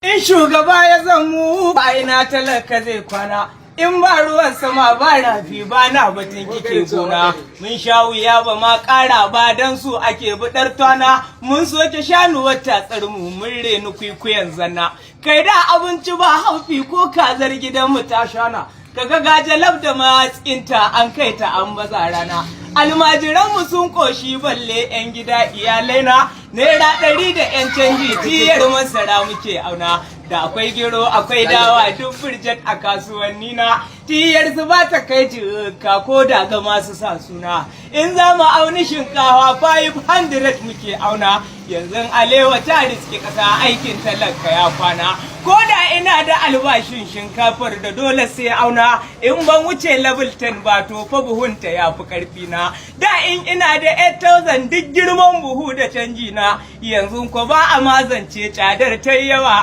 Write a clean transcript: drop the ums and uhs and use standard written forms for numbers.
In shugaba ya zamu ba ina talaka zai kwana, in ba ruwan sama ba rafi ba na batun kike gona. Mun sha wuya ba ma ƙara ba dan su ake buɗar twana, mun soke shanu wata tsarmu mun reni kwikwiyon zanna. Kai da abinci ba haufi ko kazar gidan mu ta shana, kaga gajalab da matsinta an kai ta an baza rana. Almajiranmu sun ƙoshi balle 'yan gida iyalai na, naira 100 da 'yan canji tiyar masara muke auna. Da akwai gero akwai dawa duk firjet a kasuwanni na, tiyar su ba ta kai jika ko da ga masu sa suna. In za mu auni shinkawa 500 muke auna, yanzu alewa ta riski ƙasa aikin talaka ya kwana. Ko da ina da albashin shinkafar da dole sai auna, in ban wuce level 10 ba to fa buhunta ya fi ƙarfi na. Da in ina da 8,000 duk girman buhu da canji na, yanzu ko ba a mazance tsadar ta yawa.